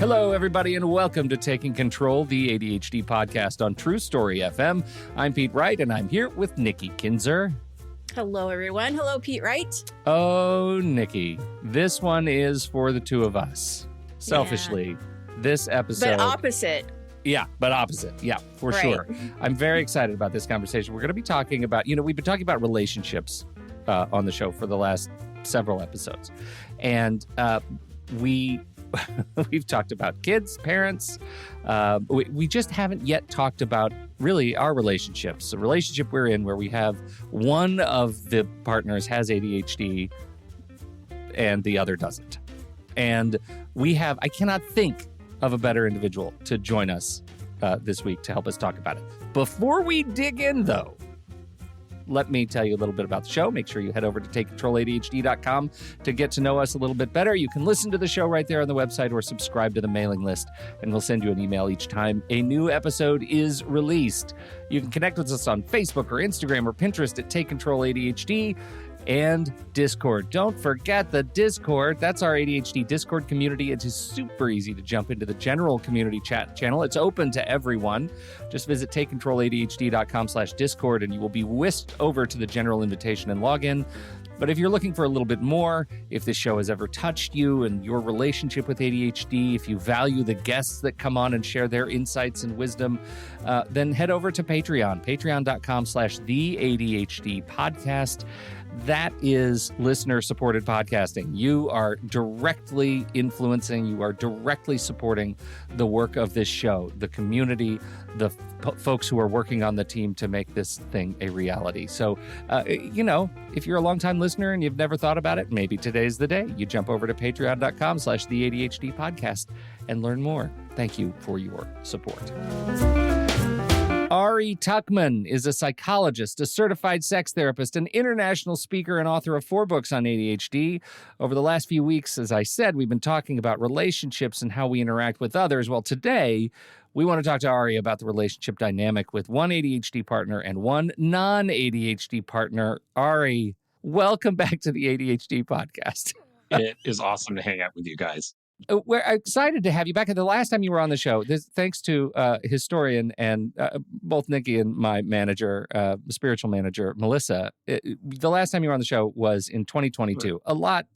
Hello, everybody, and welcome to Taking Control, the ADHD podcast on True Story FM. I'm Pete Wright, and I'm here with Nikki Kinzer. Hello, everyone. Hello, Pete Wright. Oh, Nikki, this one is for the two of us. Selfishly, this episode... But opposite. Yeah, but opposite. Yeah, for sure. I'm very excited about this conversation. We're going to be talking about, we've been talking about relationships on the show for the last several episodes. And we've talked about kids, parents. We just haven't yet talked about really our relationships. The relationship we're in where we have one of the partners has ADHD and the other doesn't. And I cannot think of a better individual to join us this week to help us talk about it. Before we dig in, though, let me tell you a little bit about the show. Make sure you head over to takecontroladhd.com to get to know us a little bit better. You can listen to the show right there on the website or subscribe to the mailing list, and we'll send you an email each time a new episode is released. You can connect with us on Facebook or Instagram or Pinterest at Take Control ADHD. And Discord. Don't forget the Discord. That's our ADHD Discord community. It is super easy to jump into the general community chat channel. It's open to everyone. Just visit takecontroladhd.com/Discord and you will be whisked over to the general invitation and login. But if you're looking for a little bit more, if this show has ever touched you and your relationship with ADHD, if you value the guests that come on and share their insights and wisdom, then head over to Patreon, patreon.com/TheADHD podcast. That is listener-supported podcasting. You are directly influencing, you are directly supporting the work of this show, the community, the folks who are working on the team to make this thing a reality. So, if you're a longtime listener and you've never thought about it, maybe today's the day. You jump over to patreon.com/TheADHD podcast and learn more. Thank you for your support. Ari Tuckman is a psychologist, a certified sex therapist, an international speaker, and author of 4 books on ADHD. Over the last few weeks, as I said, we've been talking about relationships and how we interact with others. Well, today, we want to talk to Ari about the relationship dynamic with one ADHD partner and one non-ADHD partner. Ari, welcome back to the ADHD podcast. It is awesome to hang out with you guys. We're excited to have you back. And the last time you were on the show, thanks to historian and both Nikki and my manager, spiritual manager, Melissa, the last time you were on the show was in 2022. A lot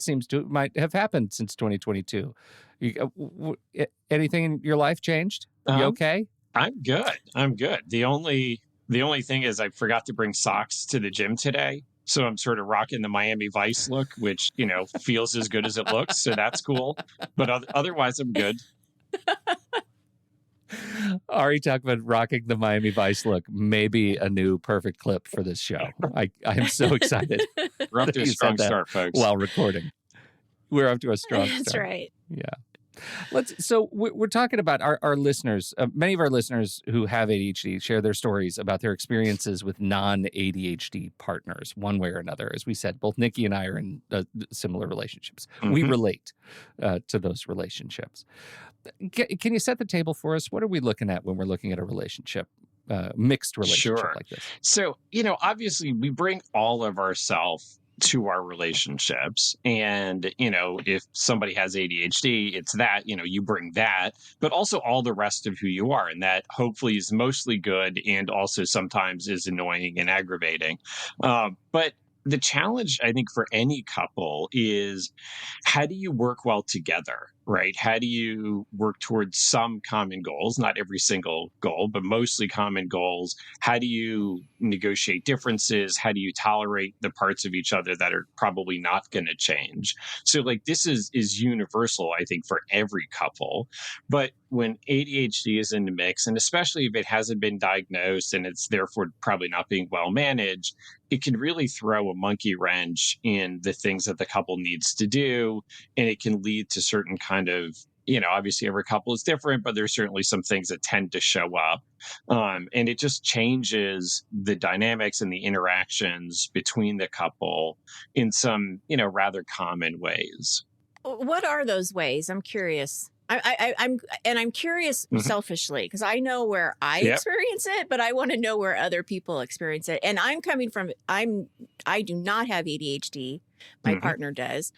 might have happened since 2022. Anything in your life changed? You okay? I'm good. The only thing is I forgot to bring socks to the gym today. So I'm sort of rocking the Miami Vice look, which, feels as good as it looks. So that's cool. But otherwise, I'm good. Ari Tuckman rocking the Miami Vice look. Maybe a new perfect clip for this show. I am so excited. We're up to a strong start, folks. While recording. We're up to a strong start. That's right. Yeah. So we're talking about our listeners. Many of our listeners who have ADHD share their stories about their experiences with non-ADHD partners, one way or another. As we said, both Nikki and I are in similar relationships. Mm-hmm. We relate to those relationships. Can you set the table for us? What are we looking at when we're looking at a relationship, mixed relationship like this? So, obviously we bring all of ourselves to our relationships. And, if somebody has ADHD, it's that, you bring that, but also all the rest of who you are. And that hopefully is mostly good and also sometimes is annoying and aggravating. But the challenge, I think, for any couple is how do you work well together, right? How do you work towards some common goals, not every single goal, but mostly common goals? How do you negotiate differences? How do you tolerate the parts of each other that are probably not going to change? So this is universal, I think, for every couple. But when ADHD is in the mix, and especially if it hasn't been diagnosed and it's therefore probably not being well managed, it can really throw a monkey wrench in the things that the couple needs to do. And it can lead to certain kind of, obviously every couple is different, but there's certainly some things that tend to show up. And it just changes the dynamics and the interactions between the couple in some, rather common ways. What are those ways? I'm curious. I'm curious selfishly because I know where I experience it, but I want to know where other people experience it. And I do not have ADHD. My partner does.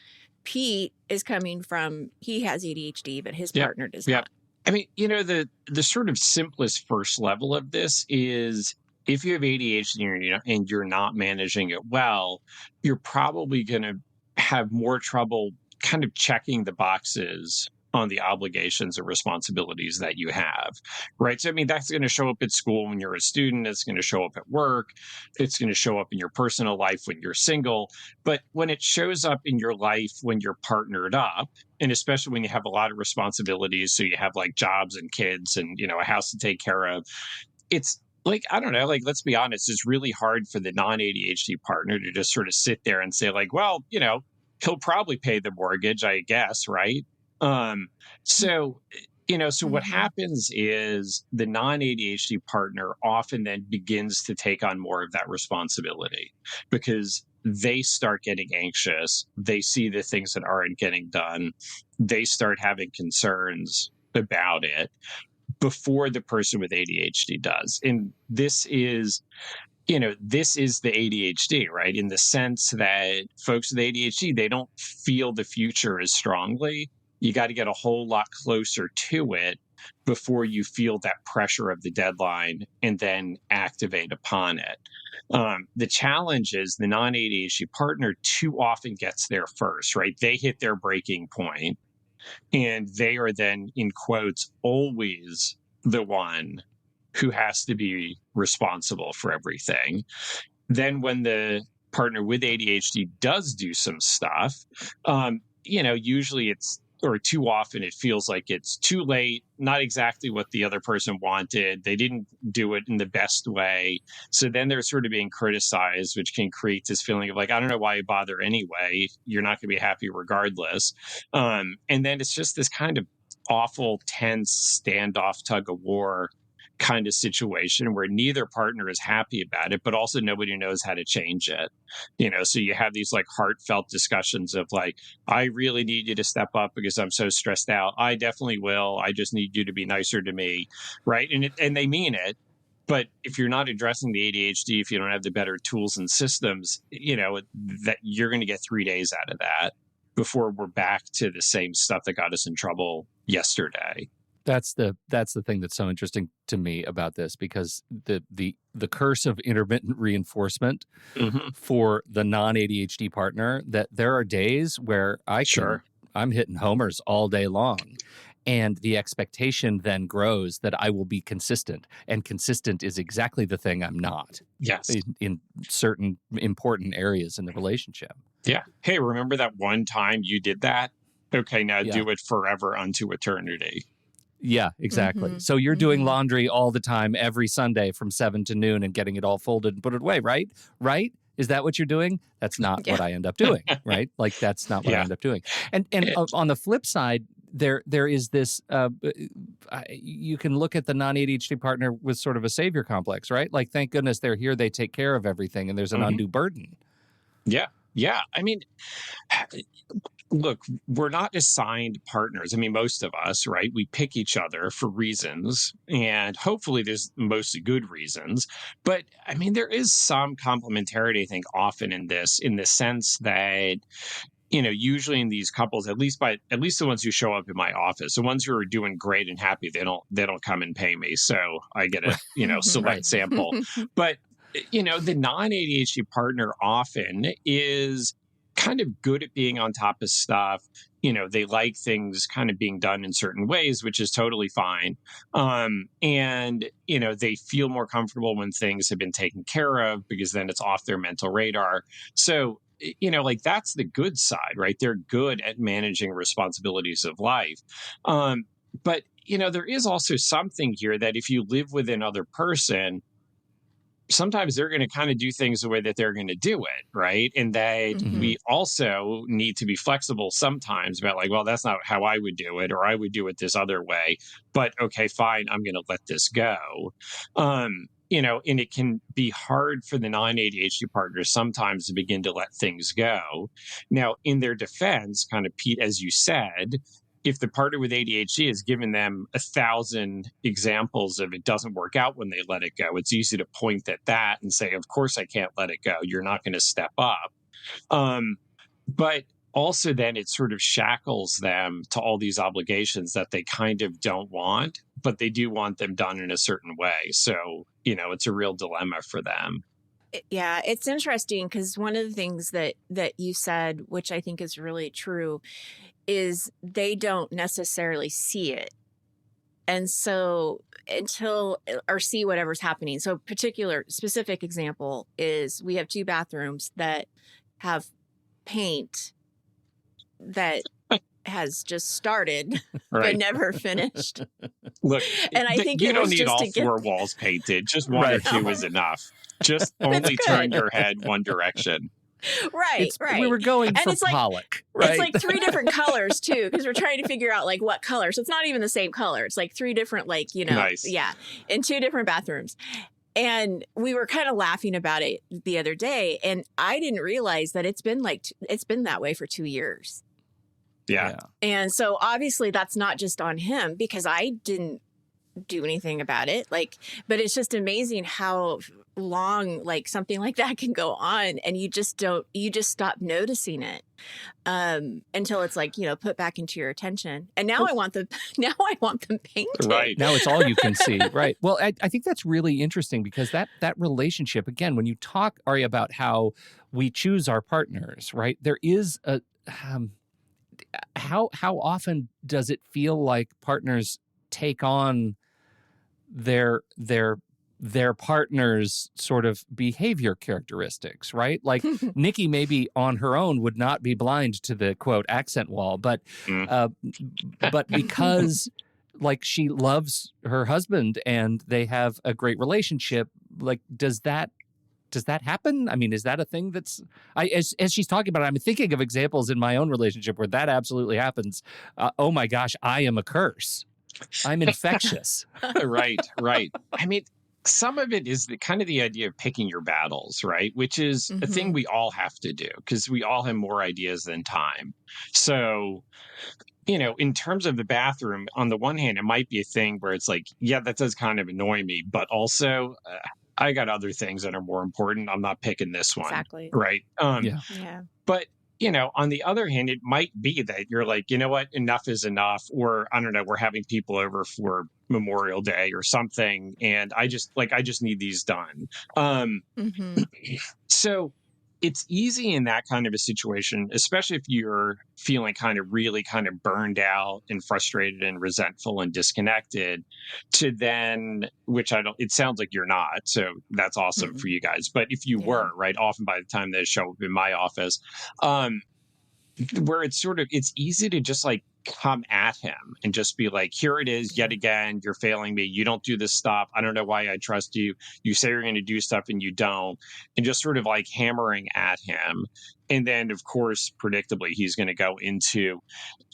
Pete is coming from, he has ADHD, but his Yep. partner does Yep. not. I mean, the sort of simplest first level of this is if you have ADHD and you're not managing it well, you're probably going to have more trouble kind of checking the boxes on the obligations or responsibilities that you have, right? So, I mean, that's going to show up at school when you're a student. It's going to show up at work. It's going to show up in your personal life when you're single. But when it shows up in your life when you're partnered up, and especially when you have a lot of responsibilities, so you have like jobs and kids and, a house to take care of, it's like, I don't know, like, let's be honest, it's really hard for the non-ADHD partner to just sort of sit there and say like, well, he'll probably pay the mortgage, I guess, right? Um, so, so what happens is the non-ADHD partner often then begins to take on more of that responsibility because they start getting anxious. They see the things that aren't getting done. They start having concerns about it before the person with ADHD does. And this is the ADHD, right? In the sense that folks with ADHD, they don't feel the future as strongly. You got to get a whole lot closer to it before you feel that pressure of the deadline and then activate upon it. The challenge is the non-ADHD partner too often gets there first, right? They hit their breaking point and they are then, in quotes, always the one who has to be responsible for everything. Then when the partner with ADHD does do some stuff, usually or too often it feels like it's too late, not exactly what the other person wanted. They didn't do it in the best way. So then they're sort of being criticized, which can create this feeling of like, I don't know why you bother anyway. You're not going to be happy regardless. And then it's just this kind of awful, tense standoff, tug of war kind of situation where neither partner is happy about it, but also nobody knows how to change it. So you have these like heartfelt discussions of like, I really need you to step up because I'm so stressed out. I definitely will. I just need you to be nicer to me. Right. And they mean it. But if you're not addressing the ADHD, if you don't have the better tools and systems, that you're going to get 3 days out of that before we're back to the same stuff that got us in trouble yesterday. That's the thing that's so interesting to me about this, because the curse of intermittent reinforcement for the non-ADHD partner, that there are days where I'm hitting homers all day long. And the expectation then grows that I will be consistent. And consistent is exactly the thing I'm not. Yes. In certain important areas in the relationship. Yeah. Hey, remember that one time you did that? Okay, now do it forever unto eternity. Yeah, exactly. So you're doing laundry all the time, every Sunday from 7 to noon and getting it all folded and put it away, right? Right? Is that what you're doing? That's not what I end up doing, right? Like, that's not what I end up doing. And on the flip side, there is this, you can look at the non-ADHD partner with sort of a savior complex, right? Like, thank goodness they're here, they take care of everything, and there's an undue burden. Yeah. Yeah. I mean, look, we're not assigned partners. I mean, most of us, right? We pick each other for reasons, and hopefully there's mostly good reasons. But I mean, there is some complementarity, I think, often in the sense that, usually in these couples, at least the ones who show up in my office, the ones who are doing great and happy, they don't come and pay me. So I get a, select sample. But, the non-ADHD partner often is kind of good at being on top of stuff. They like things kind of being done in certain ways, which is totally fine. And they feel more comfortable when things have been taken care of because then it's off their mental radar. So, like, that's the good side, right? They're good at managing responsibilities of life. But, there is also something here that if you live with another person, sometimes they're going to kind of do things the way that they're going to do it, right? And that we also need to be flexible sometimes about like, well, that's not how I would do it, or I would do it this other way. But okay, fine, I'm going to let this go. And it can be hard for the non-ADHD partners sometimes to begin to let things go. Now, in their defense, kind of, Pete, as you said, if the partner with ADHD has given them 1,000 examples of it doesn't work out when they let it go, it's easy to point at that and say, of course I can't let it go. You're not going to step up. But also then it sort of shackles them to all these obligations that they kind of don't want, but they do want them done in a certain way. So, it's a real dilemma for them. Yeah, it's interesting because one of the things that you said, which I think is really true, is they don't necessarily see it. And so or see whatever's happening. So specific example is we have 2 bathrooms that have paint that has just started Right. but never finished. Look, and I think you it don't was need just all to get 4 walls painted. Just one or two is enough. Just only turn your head one direction. Right. We were going and for it's like, Pollock, right? It's like 3 different colors too, because we're trying to figure out like what color. So it's not even the same color. It's like 3 different, Nice. Yeah, in 2 different bathrooms. And we were kind of laughing about it the other day, and I didn't realize that it's been that way for 2 years. Yeah. And so obviously that's not just on him because I didn't do anything about it. But it's just amazing how long something like that can go on, and you just stop noticing it until it's put back into your attention. And now I want them painted. Right. Now it's all you can see. Right. Well, I think that's really interesting because that relationship, again, when you talk, Ari, about how we choose our partners, right? There is a how often does it feel like partners take on their partner's sort of behavior characteristics, right? Like Nikki maybe on her own would not be blind to the quote accent wall, but because she loves her husband and they have a great relationship, does that happen? I mean, is that a thing that's as she's talking about it, I'm thinking of examples in my own relationship where that absolutely happens. Oh my gosh, I am a curse. I'm infectious. Right. I mean, some of it is the idea of picking your battles, right? Which is a thing we all have to do because we all have more ideas than time. So, in terms of the bathroom, on the one hand, it might be a thing where it's yeah, that does kind of annoy me, but also I got other things that are more important. I'm not picking this one. Exactly. Right. Yeah. But on the other hand, it might be that you're like, you know what, enough is enough. Or I don't know, we're having people over for Memorial Day or something. And I just need these done. So it's easy in that kind of a situation, especially if you're feeling kind of really kind of burned out and frustrated and resentful and disconnected to then, which it sounds like you're not. So that's awesome for you guys. But if you were, right, often by the time they show up in my office, where it's easy to just come at him and just be like, here it is yet again, you're failing me, you don't do this stuff, I don't know why I trust you, you say you're going to do stuff and you don't, and just sort of hammering at him. And then of course predictably he's going to go into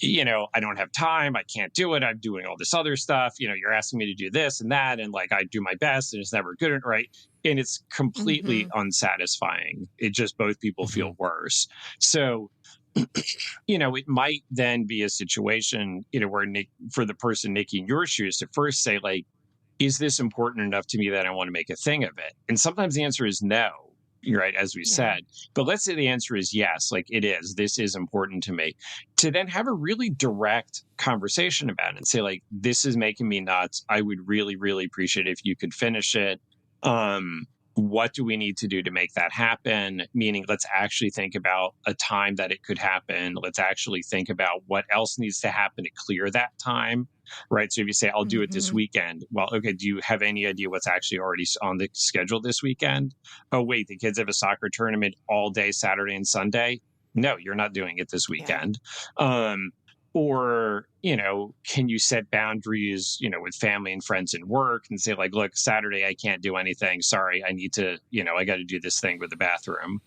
I don't have time, I can't do it, I'm doing all this other stuff, you're asking me to do this and that, and I do my best and it's never good, right? And it's completely unsatisfying. It just, both people feel worse. So it might then be a situation, where for the person Nikki in your shoes to first say, is this important enough to me that I want to make a thing of it? And sometimes the answer is no, right, as we said. But let's say the answer is yes, it is. This is important to me. To then have a really direct conversation about it and say, this is making me nuts. I would really, really appreciate it if you could finish it. What do we need to do to make that happen? Meaning, let's actually think about a time that it could happen. Let's actually think about what else needs to happen to clear that time, right? So if you say, I'll do it this weekend. Well, okay, do you have any idea what's actually already on the schedule this weekend? Oh, wait, the kids have a soccer tournament all day, Saturday and Sunday. No, you're not doing it this weekend. Or, can you set boundaries, with family and friends and work and say look, Saturday, I can't do anything. Sorry. I need to, I got to do this thing with the bathroom,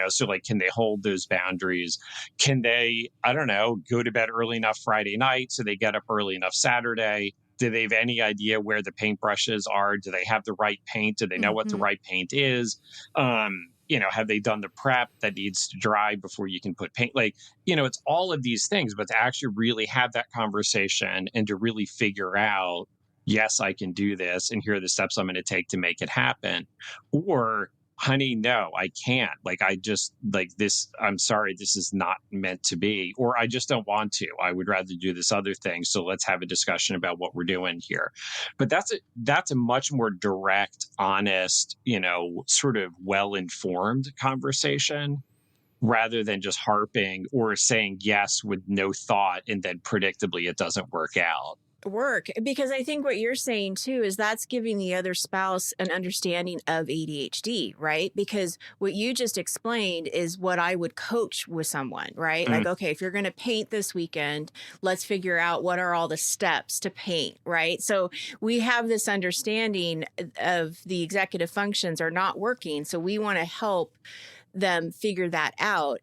so can they hold those boundaries? Can they, I don't know, go to bed early enough Friday night so they get up early enough Saturday? Do they have any idea where the paintbrushes are? Do they have the right paint? Do they know what the right paint is? Have they done the prep that needs to dry before you can put paint? It's all of these things, but to actually really have that conversation and to really figure out, yes, I can do this, and here are the steps I'm going to take to make it happen. Or honey, no, I can't. Like, I just like this. I'm sorry, this is not meant to be, or I just don't want to. I would rather do this other thing. So let's have a discussion about what we're doing here. But that's a much more direct, honest, sort of well-informed conversation rather than just harping or saying yes with no thought and then predictably it doesn't work out. Because I think what you're saying too is that's giving the other spouse an understanding of ADHD, right? Because what you just explained is what I would coach with someone, right? Like, okay, if you're going to paint this weekend, let's figure out what are all the steps to paint, right? So we have this understanding of the executive functions are not working. So we want to help them figure that out.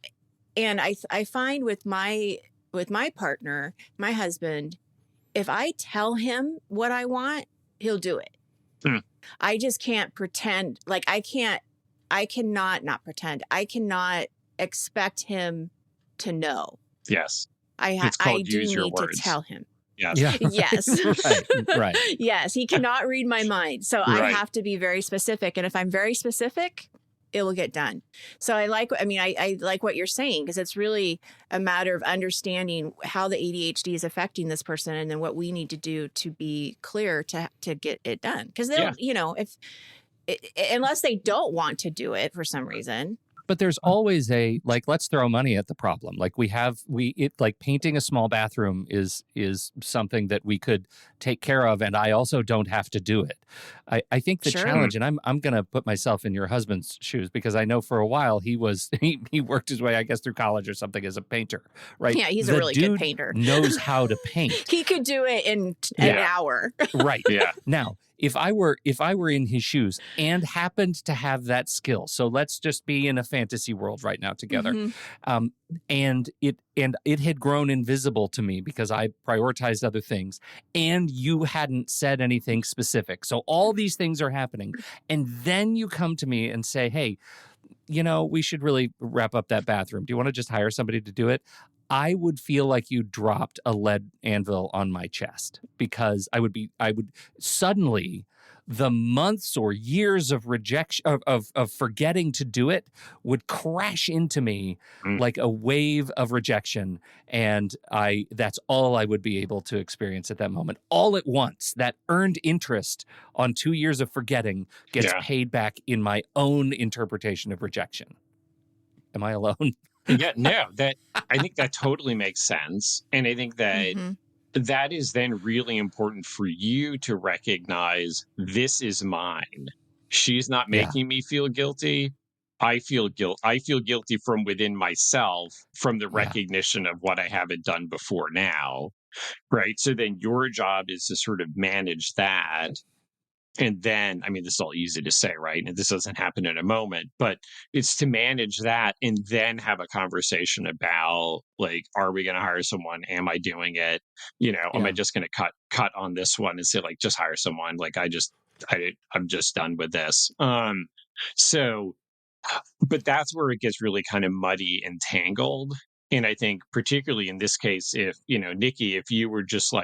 And I find with my partner, my husband, if I tell him what I want, he'll do it. I just can't pretend. Like I cannot not pretend. I cannot expect him to know. Yes. I do need to tell him. Yes. Yeah. Yes. Right. Yes. He cannot read my mind. So I have to be very specific. And if I'm very specific, it will get done. So I like what you're saying, because it's really a matter of understanding how the ADHD is affecting this person and then what we need to do to be clear to get it done. Because they'll, unless they don't want to do it for some reason. But there's always let's throw money at the problem. Like like painting a small bathroom is something that we could take care of. And I also don't have to do it. I think the challenge, and I'm going to put myself in your husband's shoes, because I know for a while he worked his way, I guess, through college or something as a painter, right? Yeah, he's a really good painter. Knows how to paint. He could do it in an hour. Right. Yeah. Now, if I were in his shoes and happened to have that skill, so let's just be in a fantasy world right now together, and it had grown invisible to me because I prioritized other things, and you hadn't said anything specific. So all these things are happening, and then you come to me and say, "Hey, we should really wrap up that bathroom. Do you want to just hire somebody to do it?" I would feel like you dropped a lead anvil on my chest, because I would suddenly, the months or years of rejection, of forgetting to do it, would crash into me like a wave of rejection. And that's all I would be able to experience at that moment. All at once, that earned interest on 2 years of forgetting gets paid back in my own interpretation of rejection. Am I alone? Yeah, no, I think that totally makes sense. And I think that that is then really important for you to recognize, this is mine. She's not making me feel guilty. I feel guilty from within myself, from the recognition of what I haven't done before now. Right. So then your job is to sort of manage that. And then, I mean, this is all easy to say, right? And this doesn't happen in a moment, but it's to manage that and then have a conversation about, like, are we going to hire someone? Am I doing it? Am I just going to cut on this one and say, like, just hire someone? Like, I'm just done with this. But that's where it gets really kind of muddy and tangled. And I think particularly in this case, if, Nikki, if you were just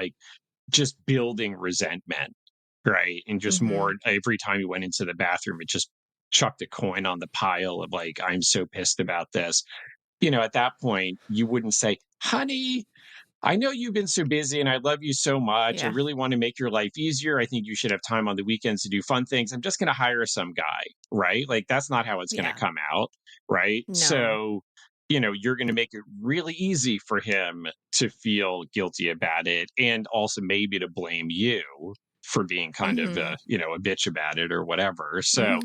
building resentment, right, and just more every time you went into the bathroom, it just chucked a coin on the pile of, like, I'm so pissed about this. At that point, you wouldn't say, honey, I know you've been so busy and I love you so much. I really want to make your life easier. I think you should have time on the weekends to do fun things. I'm just going to hire some guy, right? Like, that's not how it's going to come out, right? No. So, you're going to make it really easy for him to feel guilty about it, and also maybe to blame you for being kind of a bitch about it or whatever. So,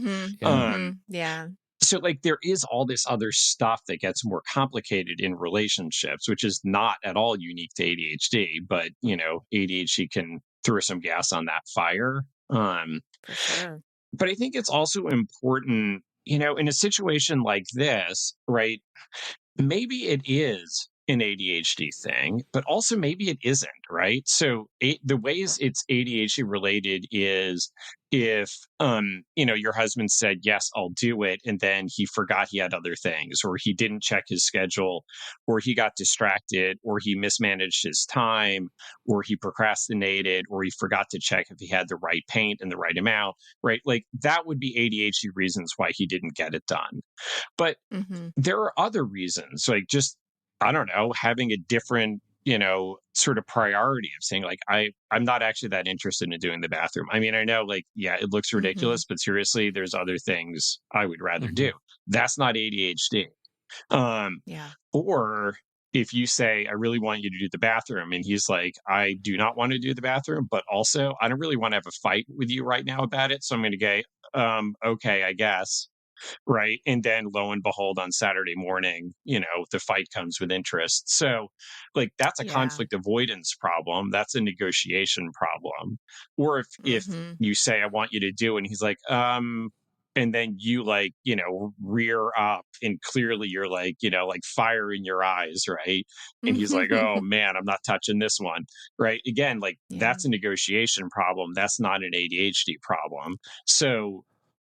so, like, there is all this other stuff that gets more complicated in relationships, which is not at all unique to ADHD, but, ADHD can throw some gas on that fire. For sure. But I think it's also important, in a situation like this, right? Maybe it is an ADHD thing, but also maybe it isn't, right? So the ways it's ADHD related is if your husband said, yes, I'll do it, and then he forgot he had other things, or he didn't check his schedule, or he got distracted, or he mismanaged his time, or he procrastinated, or he forgot to check if he had the right paint and the right amount, right? Like that would be ADHD reasons why he didn't get it done. But Mm-hmm. there are other reasons, like just, I don't know, having a different, sort of priority of saying like, I'm not actually that interested in doing the bathroom. I mean, I know like, yeah, it looks Mm-hmm. ridiculous, but seriously, there's other things I would rather Mhm. do. That's not ADHD. Um, Yeah. or if you say, I really want you to do the bathroom, and he's like, I do not want to do the bathroom, but also I don't really want to have a fight with you right now about it. So I'm going to go, okay, I guess. Right. And then lo and behold, on Saturday morning, the fight comes with interest. So, like, that's a Yeah. conflict avoidance problem. That's a negotiation problem. Or if Mm-hmm. you say, I want you to do, and he's like, and then you like, rear up and clearly you're like, like fire in your eyes. Right. And he's like, oh man, I'm not touching this one. Right. Again, like Yeah. that's a negotiation problem. That's not an ADHD problem. So,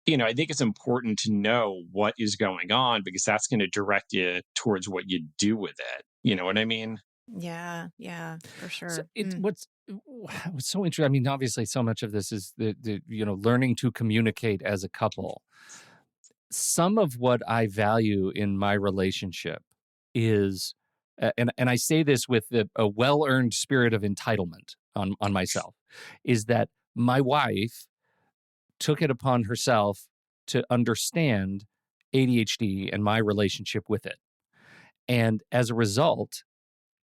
I think it's important to know what is going on because that's going to direct you towards what you do with it. You know what I mean? Yeah. Yeah. For So sure. it Mm. what's so interesting. I mean, obviously, so much of this is the learning to communicate as a couple. Some of what I value in my relationship is, and I say this with a well earned spirit of entitlement on myself, is that my wife took it upon herself to understand ADHD and my relationship with it. And as a result,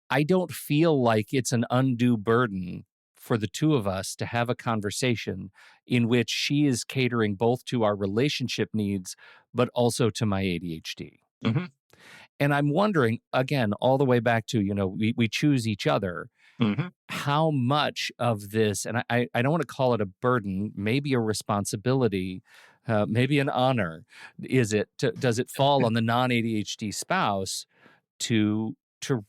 I don't feel like it's an undue burden for the two of us to have a conversation in which she is catering both to our relationship needs, but also to my ADHD. Hmm. And I'm wondering, again, all the way back to, we choose each other, Hmm. how much of this, and I don't want to call it a burden, maybe a responsibility, maybe an honor, does it fall on the non-ADHD spouse to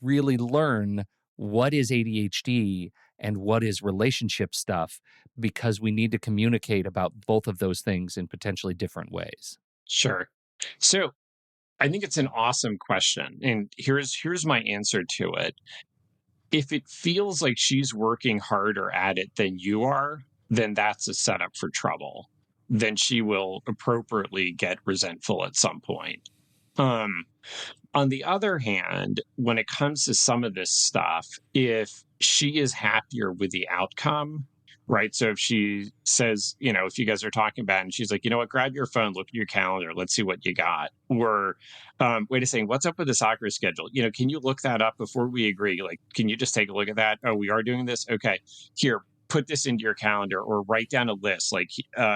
really learn what is ADHD and what is relationship stuff, because we need to communicate about both of those things in potentially different ways. Sure. So I think it's an awesome question. And here's my answer to it. If it feels like she's working harder at it than you are, then that's a setup for trouble. Then she will appropriately get resentful at some point. Um, On the other hand, when it comes to some of this stuff, if she is happier with the outcome, right? So if she says, if you guys are talking about it and she's like, you know what, grab your phone, look at your calendar, let's see what you got. Or wait a second, what's up with the soccer schedule? Can you look that up before we agree? Like, can you just take a look at that? Oh, we are doing this? Okay. Here, put this into your calendar or write down a list like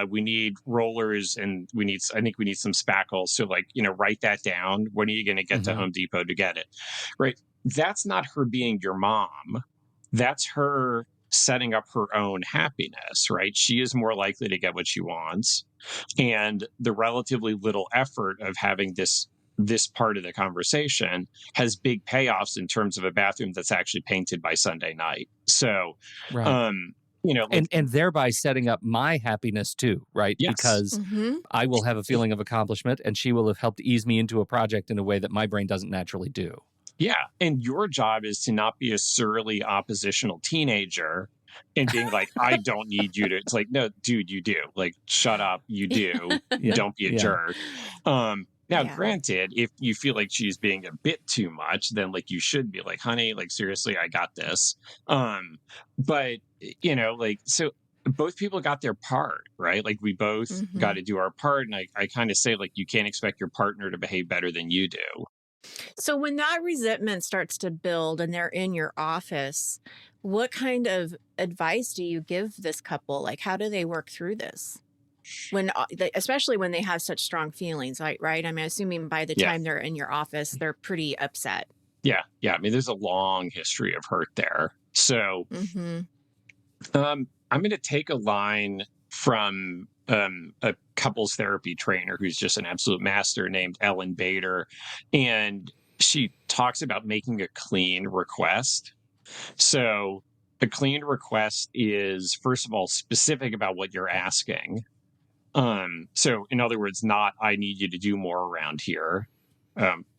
we need rollers and I think we need some spackles, so like write that down. When are you going to get to Hmm. Home Depot to get it? Right. That's not her being your mom. That's her setting up her own happiness. Right. She is more likely to get what she wants, and the relatively little effort of having this part of the conversation has big payoffs in terms of a bathroom that's actually painted by Sunday night. So Right. um like, And thereby setting up my happiness too, right? yes. Because Mm-hmm. I will have a feeling of accomplishment and she will have helped ease me into a project in a way that my brain doesn't naturally do. Yeah. And your job is to not be a surly oppositional teenager and being like, I don't need you to. It's like, no, dude, you do. Like, shut up. You do. Yeah. Don't be a Yeah. jerk. Now, Yeah. granted, if you feel like she's being a bit too much, then like you should be like, honey, like seriously, I got this. But like so both people got their part, right? Like we both got Mm-hmm. to do our part. And I kind of say like you can't expect your partner to behave better than you do. So when that resentment starts to build and they're in your office, what kind of advice do you give this couple? Like, how do they work through this? Especially when they have such strong feelings, right? I mean, assuming by the Yeah. time they're in your office, they're pretty upset. Yeah. Yeah. I mean, there's a long history of hurt there. So Mm-hmm. I'm going to take a line from a couples therapy trainer who's just an absolute master named Ellen Bader. And she talks about making a clean request. So a clean request is, first of all, specific about what you're asking. So in other words, not, I need you to do more around here.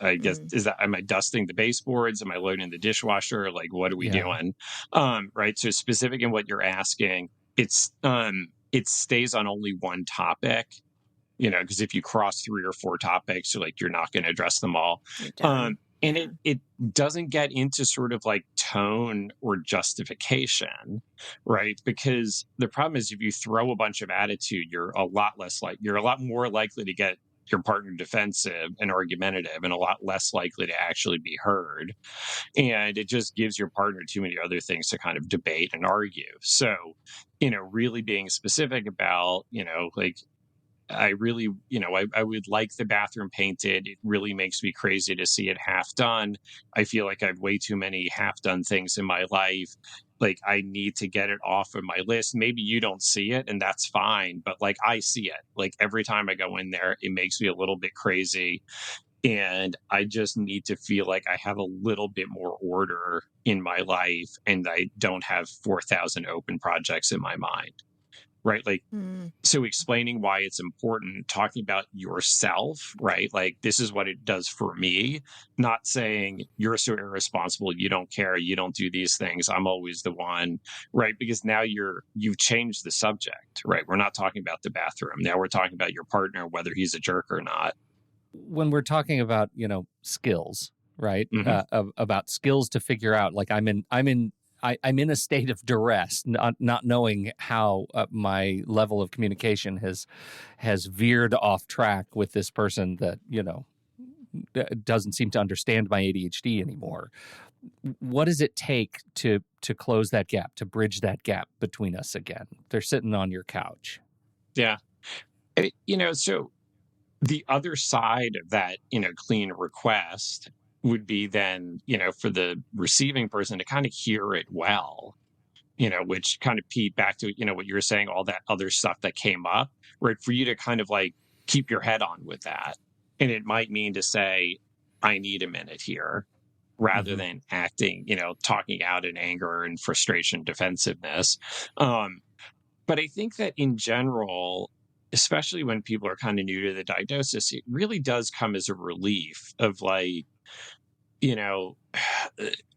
I guess, am I dusting the baseboards? Am I loading the dishwasher? Like, what are we doing? Right. So specific in what you're asking. It stays on only one topic, because if you cross 3 or 4 topics, you're not going to address them all. And it doesn't get into sort of like tone or justification, right? Because the problem is, if you throw a bunch of attitude, you're a lot more likely to get your partner defensive and argumentative, and a lot less likely to actually be heard. And it just gives your partner too many other things to kind of debate and argue. So, really being specific about, like, I really, I would like the bathroom painted. It really makes me crazy to see it half done. I feel like I have way too many half done things in my life. Like, I need to get it off of my list. Maybe you don't see it, and that's fine. But like, I see it. Like, every time I go in there, it makes me a little bit crazy. And I just need to feel like I have a little bit more order in my life, and I don't have 4,000 open projects in my mind. Right. Like, so explaining why it's important, talking about yourself, right? Like, this is what it does for me, not saying you're so irresponsible, you don't care, you don't do these things, I'm always the one, right? Because now you've changed the subject, right? We're not talking about the bathroom. Now we're talking about your partner, whether he's a jerk or not. When we're talking about, skills, right? About skills to figure out, like, I'm in a state of duress, not knowing how my level of communication has veered off track with this person that, doesn't seem to understand my ADHD anymore. What does it take to close that gap, to bridge that gap between us again? They're sitting on your couch. Yeah. So the other side of that, clean request would be then, for the receiving person to kind of hear it well, which kind of feed back to, what you were saying, all that other stuff that came up, right? For you to kind of like keep your head on with that. And it might mean to say, I need a minute here, rather than acting, talking out in anger and frustration, defensiveness. But I think that in general, especially when people are kind of new to the diagnosis, it really does come as a relief of like,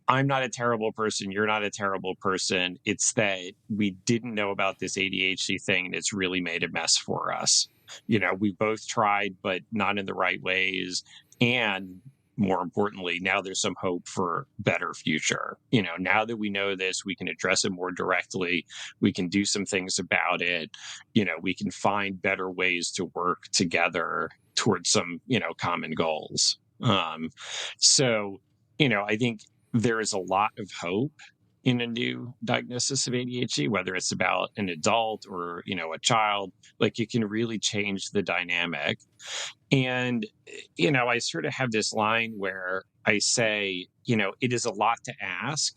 I'm not a terrible person. You're not a terrible person. It's that we didn't know about this ADHD thing, and it's really made a mess for us. We both tried, but not in the right ways. And more importantly, now there's some hope for better future. Now that we know this, we can address it more directly. We can do some things about it. We can find better ways to work together towards some, common goals. So, I think there is a lot of hope in a new diagnosis of ADHD, whether it's about an adult or, a child. Like, it can really change the dynamic. And, I sort of have this line where I say, it is a lot to ask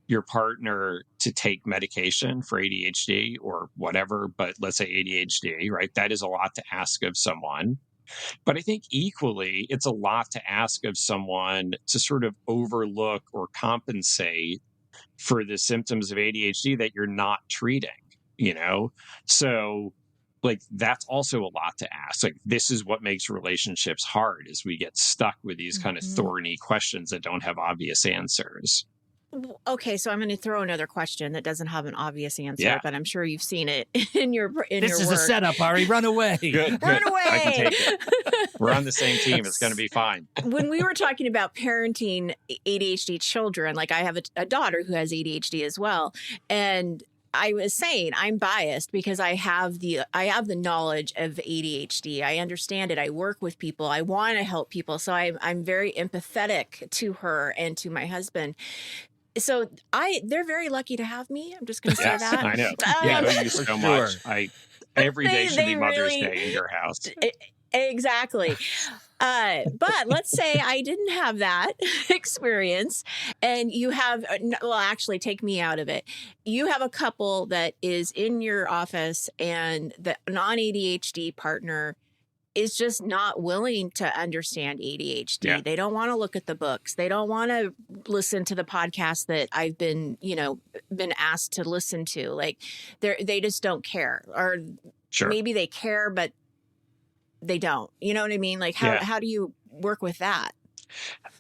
your partner to take medication for ADHD or whatever, but let's say ADHD, right? That is a lot to ask of someone. But I think equally, it's a lot to ask of someone to sort of overlook or compensate for the symptoms of ADHD that you're not treating, So, like, that's also a lot to ask. Like, this is what makes relationships hard, is we get stuck with these kind of thorny questions that don't have obvious answers. Okay, so I'm going to throw another question that doesn't have an obvious answer, but I'm sure you've seen it in your work. This is a setup, Ari. Run away. Good. Run away. I can take it. We're on the same team. It's going to be fine. When we were talking about parenting ADHD children, like, I have a daughter who has ADHD as well, and I was saying I'm biased because I have the knowledge of ADHD. I understand it. I work with people. I want to help people, so I'm very empathetic to her and to my husband. So they're very lucky to have me. I'm just going to say that. I know. I owe you so much. Every day should be Mother's Day in your house. Exactly. But let's say I didn't have that experience, and you have, well, actually, take me out of it. You have a couple that is in your office, and the non-ADHD partner is just not willing to understand ADHD. Yeah. They don't want to look at the books. They don't want to listen to the podcast that I've been, been asked to listen to. Like they just don't care, or Sure. maybe they care, but they don't. You know what I mean? Like how do you work with that?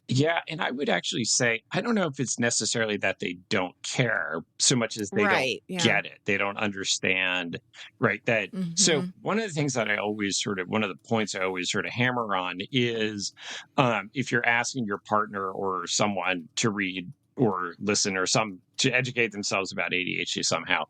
Yeah, and I would actually say, I don't know if it's necessarily that they don't care so much as they don't Right. Yeah. get it. They don't understand, right? So Mm-hmm. one of the things that one of the points I always sort of hammer on is if you're asking your partner or someone to read or listen or to educate themselves about ADHD somehow,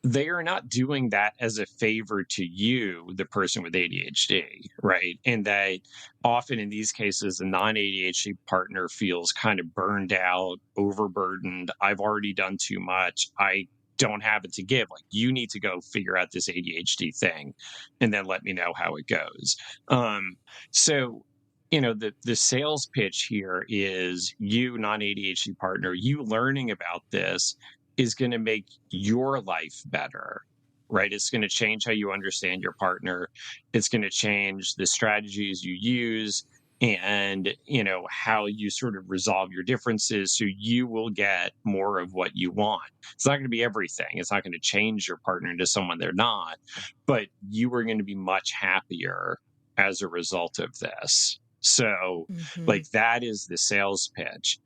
they are not doing that as a favor to you, the person with ADHD, right? And that often in these cases, the non-ADHD partner feels kind of burned out, overburdened. I've already done too much. I don't have it to give. Like, you need to go figure out this ADHD thing and then let me know how it goes. So the sales pitch here is you, non-ADHD partner, you learning about this is going to make your life better, right? It's going to change how you understand your partner. It's going to change the strategies you use and, how you sort of resolve your differences. So you will get more of what you want. It's not going to be everything. It's not going to change your partner into someone they're not, but you are going to be much happier as a result of this. So, Mm-hmm. like, that is the sales pitch.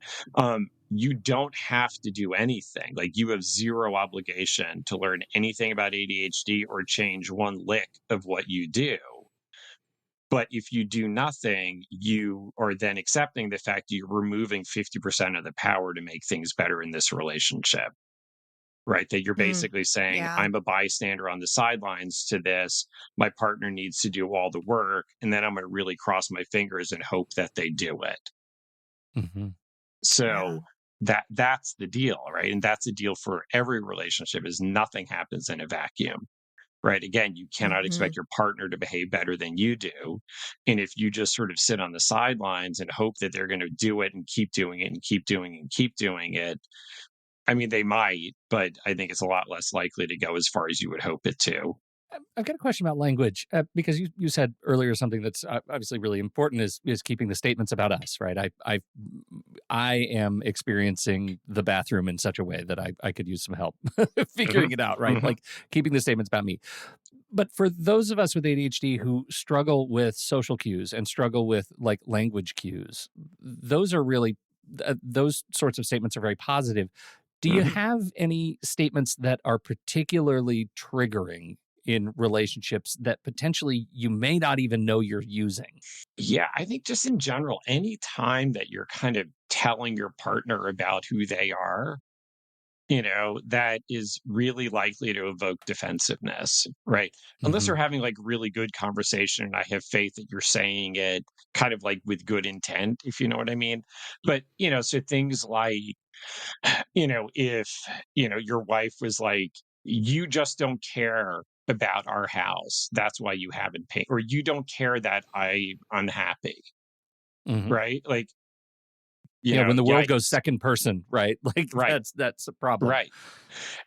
You don't have to do anything. Like, you have zero obligation to learn anything about ADHD or change one lick of what you do. But if you do nothing, you are then accepting the fact that you're removing 50% of the power to make things better in this relationship, right? That you're basically saying, Yeah. I'm a bystander on the sidelines to this. My partner needs to do all the work. And then I'm going to really cross my fingers and hope that they do it. Mm-hmm. So that's the deal, right? And that's the deal for every relationship is nothing happens in a vacuum, right? Again, you cannot Mm-hmm. expect your partner to behave better than you do. And if you just sort of sit on the sidelines and hope that they're going to do it and keep doing it and keep doing it and keep doing it, I mean, they might, but I think it's a lot less likely to go as far as you would hope it to. I've got a question about language because you said earlier something that's obviously really important is keeping the statements about us, right? I am experiencing the bathroom in such a way that I could use some help figuring it out, right? Mhm. Like keeping the statements about me. But for those of us with ADHD who struggle with social cues and struggle with like language cues, those are really those sorts of statements are very positive. Do you Mhm. have any statements that are particularly triggering in relationships that potentially you may not even know you're using? Yeah, I think just in general, any time that you're kind of telling your partner about who they are, that is really likely to evoke defensiveness, right? Unless Hmm. they're having like really good conversation and I have faith that you're saying it kind of like with good intent, if you know what I mean. But, so things like, if, your wife was like, you just don't care about our house. That's why you haven't paid, or you don't care that I'm unhappy, Hmm. right? Like, Yeah, when the world goes yikes. second person, right? Like Right. that's a problem. Right.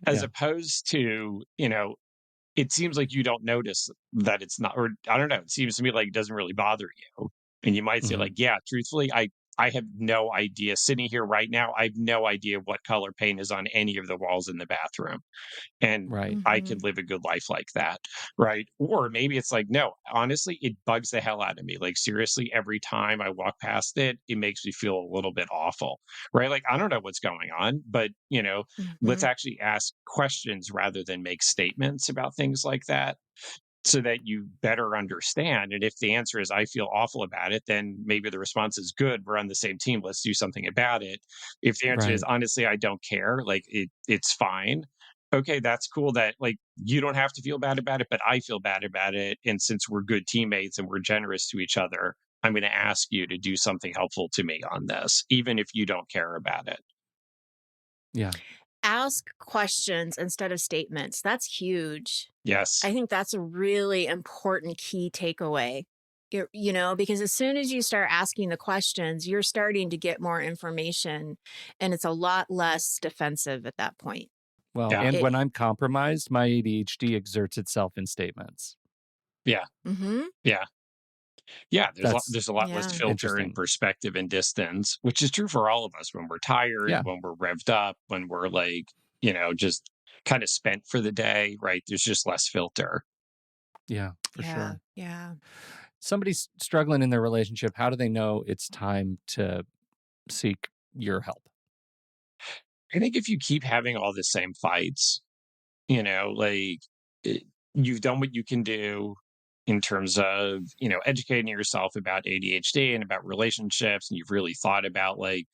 As Yeah. opposed to, it seems like you don't notice that it's not, or I don't know. It seems to me like it doesn't really bother you. And you might say, Hmm. like, yeah, truthfully, I have no idea. Sitting here right now, I have no idea what color paint is on any of the walls in the bathroom. And Right. I Mm-hmm. can live a good life like that. Right. Or maybe it's like, no, honestly, it bugs the hell out of me. Like, seriously, every time I walk past it, it makes me feel a little bit awful. Right. Like, I don't know what's going on, but, let's Mm-hmm. actually ask questions rather than make statements about things like that so that you better understand. And if the answer is, I feel awful about it, then maybe the response is good. We're on the same team. Let's do something about it. If the answer is, Right. honestly, I don't care, like it's fine. Okay, that's cool that like you don't have to feel bad about it, but I feel bad about it. And since we're good teammates and we're generous to each other, I'm going to ask you to do something helpful to me on this, even if you don't care about it. Yeah. Ask questions instead of statements. That's huge. Yes. I think that's a really important key takeaway. Because as soon as you start asking the questions, you're starting to get more information, and it's a lot less defensive at that point. Well, Yeah. and It when I'm compromised, my ADHD exerts itself in statements. Yeah. Mhm. Yeah. Yeah, That's there's a lot less Yeah. filter and interesting. perspective and distance, which is true for all of us when we're tired, Yeah. when we're revved up, when we're like, just kind of spent for the day, right? There's just less filter. Yeah, for sure. Yeah. Somebody's struggling in their relationship. How do they know it's time to seek your help? I think if you keep having all the same fights, like you've done what you can do in terms of, educating yourself about ADHD and about relationships. And you've really thought about like,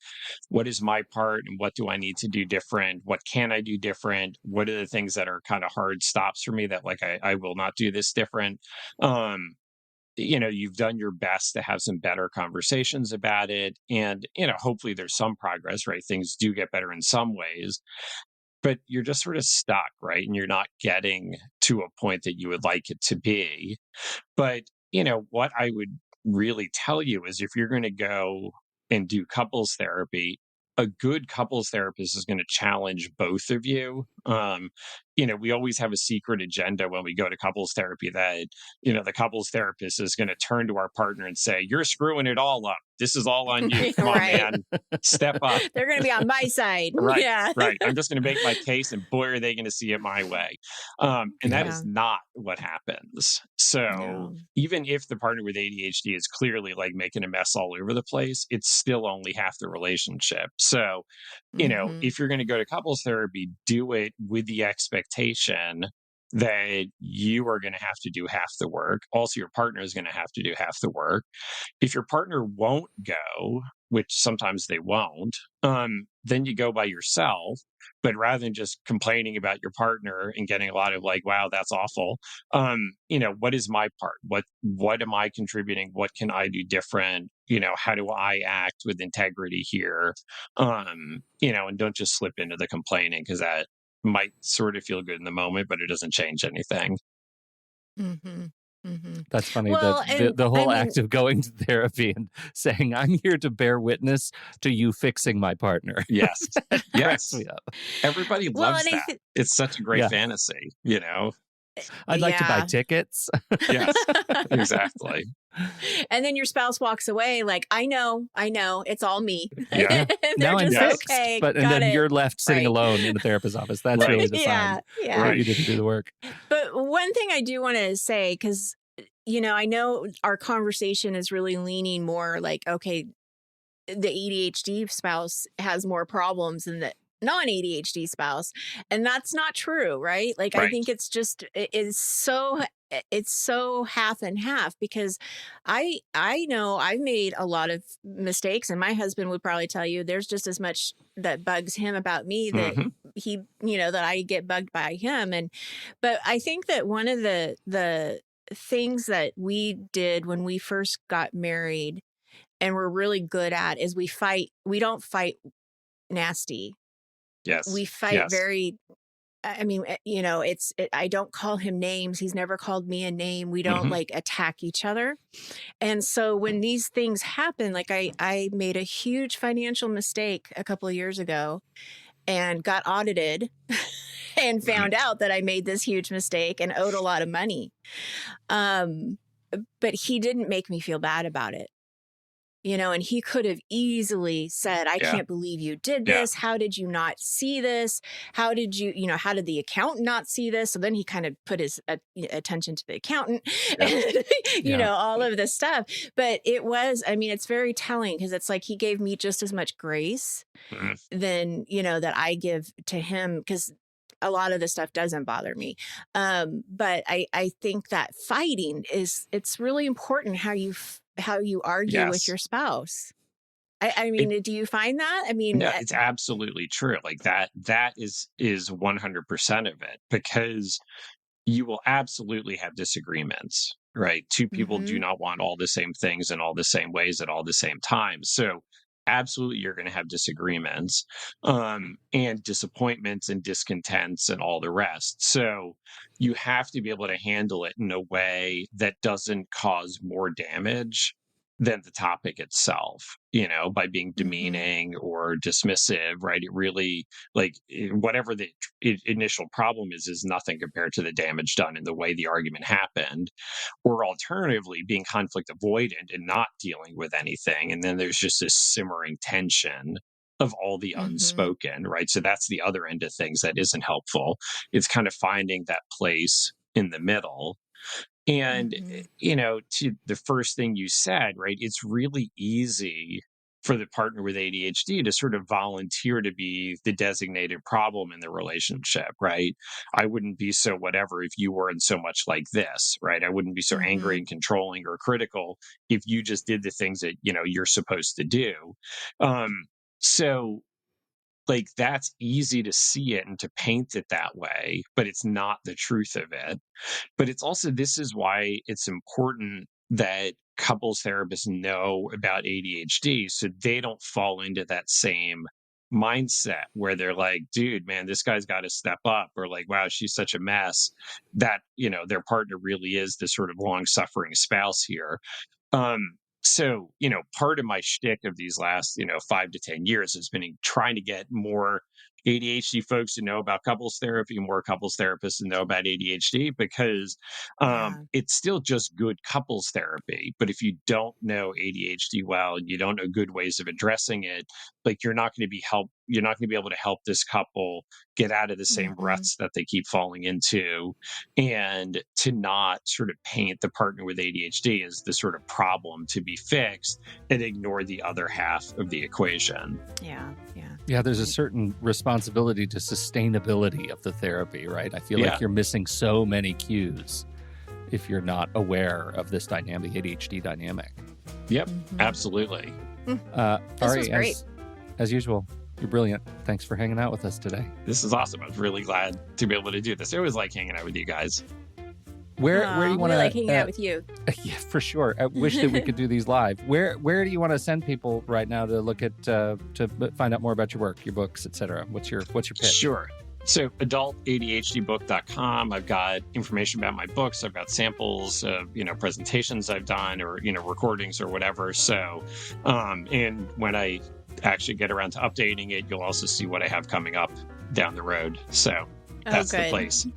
what is my part and what do I need to do different? What can I do different? What are the things that are kind of hard stops for me that like, I will not do this different? Um, you've done your best to have some better conversations about it. And, hopefully there's some progress, right? Things do get better in some ways, but you're just sort of stuck, right? And you're not getting to a point that you would like it to be. But, what I would really tell you is if you're going to go and do couples therapy, a good couples therapist is going to challenge both of you. We always have a secret agenda when we go to couples therapy that, the couples therapist is going to turn to our partner and say, "You're screwing it all up. This is all on you. Come on, Right. man. Step up." They're going to be on my side. Right, Yeah. right. I'm just going to make my case, and boy, are they going to see it my way. And that Yeah. is not what happens. So No. even if the partner with ADHD is clearly like making a mess all over the place, it's still only half the relationship. So, Mhm. if you're going to go to couples therapy, do it with the expectation that you are going to have to do half the work. Also, your partner is going to have to do half the work. If your partner won't go, which sometimes they won't, then you go by yourself. But rather than just complaining about your partner and getting a lot of like, "Wow, that's awful," what is my part? What am I contributing? What can I do different? How do I act with integrity here? And don't just slip into the complaining, because that might sort of feel good in the moment, but it doesn't change anything. Mhm. Mhm. That's funny that Well, the, and the I whole mean, act of going to therapy and saying, "I'm here to bear witness to you fixing my partner," Yes. cracks Yes. me up. Everybody well, loves and I that. think, It's such a great Yeah. fantasy. I'd like to buy yeah. tickets. Yes, exactly. And then your spouse walks away like, I know, it's all me. Yeah. Yeah. And they're Now I'm just Yes. fixed. okay, And got then it. you're left sitting Right. alone in the therapist's office. That's Right. really the sign Yeah. that Right. you didn't do the work. But one thing I do want to say, because, I know our conversation is really leaning more like, okay, the ADHD spouse has more problems than the non-ADHD spouse. And that's not true, right? Like, I Right. think it's just, it's so half and half, because I know I've made a lot of mistakes, and my husband would probably tell you there's just as much that bugs him about me that Mhm. he, that I get bugged by him. But I think that one of the things that we did when we first got married and we're really good at is we don't fight nasty. Yes. We fight Yes. very, I mean, I don't call him names. He's never called me a name. We don't Mhm. like attack each other. And so when these things happen, like I made a huge financial mistake a couple of years ago and got audited and Mhm. found out that I made this huge mistake and owed a lot of money. Um, but he didn't make me feel bad about it. And he could have easily said, I Yeah. can't believe you did Yeah. this. How did you not see this? How did how did the accountant not see this? So then he kind of put his attention to the accountant, Yeah. and, Yeah. all of this stuff. But it's very telling, because it's like he gave me just as much grace Mhm. than, that I give to him, because a lot of the stuff doesn't bother me. But I think that fighting it's really important how you argue with Yes. your spouse. I It, mean, do you find that? I mean, no, it's absolutely true. Like that is 100% of it, because you will absolutely have disagreements, right? Two people do mhm, not want all the same things in all the same ways at all the same time. So, absolutely, you're going to have disagreements, and disappointments and discontents and all the rest. So, you have to be able to handle it in a way that doesn't cause more damage than the topic itself, by being mhm, demeaning or dismissive, right? It really, like, whatever the initial problem is nothing compared to the damage done in the way the argument happened, or alternatively being conflict avoidant and not dealing with anything, and then there's just this simmering tension of all the unspoken, right? So that's the other end of things that isn't helpful. It's kind of finding that place in the middle. And, to the first thing you said, right, it's really easy for the partner with ADHD to sort of volunteer to be the designated problem in the relationship, right? I wouldn't be so whatever if you weren't so much like this, right? I wouldn't be so angry and controlling or critical if you just did the things that, you're supposed to do. So like that's easy to see it and to paint it that way, but it's not the truth of it. But it's also, this is why it's important that couples therapists know about ADHD so they don't fall into that same mindset where they're like, dude, man, this guy's got to step up, or like, wow, she's such a mess, that, their partner really is the sort of long suffering spouse here. So, part of my shtick of these last, 5 to 10 years has been trying to get more ADHD folks to know about couples therapy, more couples therapists to know about ADHD, because it's still just good couples therapy. But if you don't know ADHD well and you don't know good ways of addressing it, like you're not going to be able to help this couple get out of the same ruts that they keep falling into, and to not sort of paint the partner with ADHD as the sort of problem to be fixed and ignore the other half of the equation. Yeah, there's a certain responsibility to sustainability of the therapy, right? I feel like you're missing so many cues if you're not aware of this dynamic, ADHD dynamic. Yep, absolutely. This was great. As usual, you're brilliant. Thanks for hanging out with us today. This is awesome. I was really glad to be able to do this. I always like hanging out with you guys. Where do you want to like hanging out with you? Yeah, for sure. I wish that we could do these live. Where do you want to send people right now to look at to find out more about your work, your books, etc.? What's your pitch? Sure. So adultadhdbook.com. I've got information about my books. I've got samples of, presentations I've done, or, recordings or whatever. So, and when I actually get around to updating it, you'll also see what I have coming up down the road. So that's the place.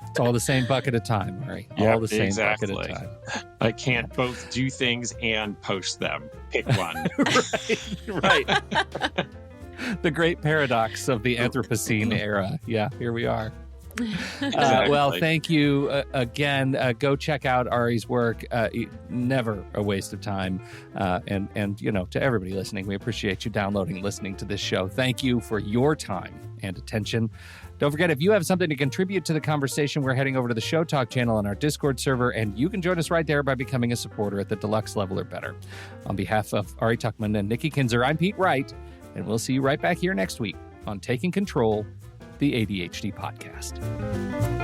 It's all the same bucket of time, Ari. All the same bucket of time. I can't both do things and post them. Pick one. Right. The great paradox of the Anthropocene era. Yeah, here we are. Well, thank you again. Go check out Ari's work. Never a waste of time. And to everybody listening, we appreciate you downloading and listening to this show. Thank you for your time and attention. Don't forget, if you have something to contribute to the conversation, we're heading over to the Show Talk channel on our Discord server, and you can join us right there by becoming a supporter at the deluxe level or better. On behalf of Ari Tuckman and Nikki Kinzer, I'm Pete Wright, and we'll see you right back here next week on Taking Control, the ADHD podcast.